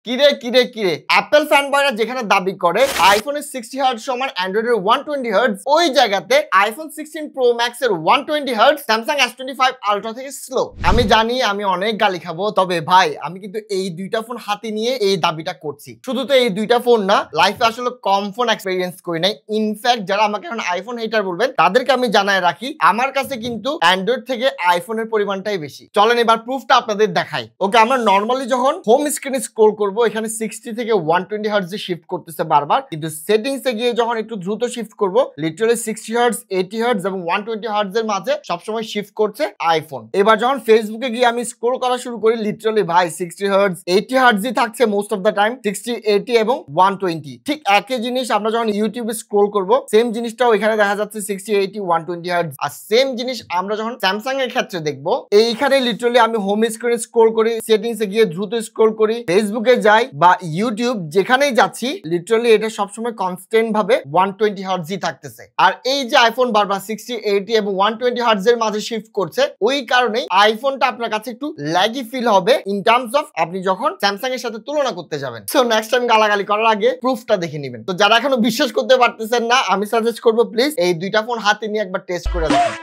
কিরে কিরে কিরে অ্যাপল ফ্যানবয়রা যেখানে দাবি করে আইফোনের 60 হার্টজ সমান অ্যান্ড্রয়েডের 120 হার্টজ, ওই জায়গাতে আইফোন 16 প্রো ম্যাক্স এর 120 হার্টজ স্যামসাং S25 আলট্রা থেকে স্লো। আমি জানি আমি অনেক গালি খাবো, তবে ভাই আমি কিন্তু এই দুইটা ফোন হাতে নিয়ে এই দাবিটা করছি। শুধু তো এই দুইটা ফোন না, লাইফে আসলে কম ফোন এক্সপেরিয়েন্স করি নাই। ইনফ্যাক্ট যারা আমাকে এখন আইফোন হেটার বলবেন তাদেরকে আমি জানায় রাখি, আমার কাছে কিন্তু অ্যান্ড্রয়েড থেকে আইফোনের পরিমাণটাই বেশি। চলেন এবার প্রুফটা আপনাদের দেখাই। ওকে, আমরা নর্মালি যখন হোম স্ক্রিনে স্ক্রল করবো এখানে 60 থেকে 120 হার্টজ শিফট করতেছে বারবার, কিন্তু সেটিংসে গিয়ে যখন একটু দ্রুত শিফট করবো লিটারালি 60 হার্টজ, 80 হার্টজ এবং 120 হার্টজ এর মাঝে সবসময় শিফট করছে আইফোন। এবার যখন ফেসবুকে গিয়ে আমি স্ক্রল করা শুরু করি লিটারালি ভাই 60 হার্টজ, 80 হার্টজই থাকছে মোস্ট অফ দ্য টাইম, 60, 80 এবং 120। ঠিক একই জিনিস আমরা যখন ইউটিউবে স্ক্রল করবো সেম জিনিসটাও এখানে দেখা যাচ্ছে 60, 80, 120 হার্টজ। আর সেম জিনিস আমরা যখন স্যামসাং এর ক্ষেত্রে দেখবো, এইখানে লিটারালি আমি হোম স্ক্রিনে স্ক্রল করি, সেটিংসে গিয়ে দ্রুত স্ক্রল করি, ফেসবুকে যাই বা ইউটিউব যেখানেই যাচ্ছি লিটারালি এটা সবসময় কনস্ট্যান্ট ভাবে 120 হার্টজই থাকতেছে। আর এই যে আইফোন বারবার 60, 80 এবং 120 হার্টজ এর মাঝে শিফট করছে, ওই কারণেই আইফোনটা আপনার কাছে একটু ল্যাগি ফিল হবে ইন টার্মস অফ আপনি যখন স্যামসাং এর সাথে তুলনা করতে যাবেন। সো নেক্সট টাইম গালাগালি করার আগে প্রুফটা দেখে নেবেন। তো যারা এখনো বিশ্বাস করতে পারতেছেন না, আমি সাজেস্ট করবো প্লিজ এই দুইটা ফোন হাতে নিয়ে একবার টেস্ট করে দেখুন।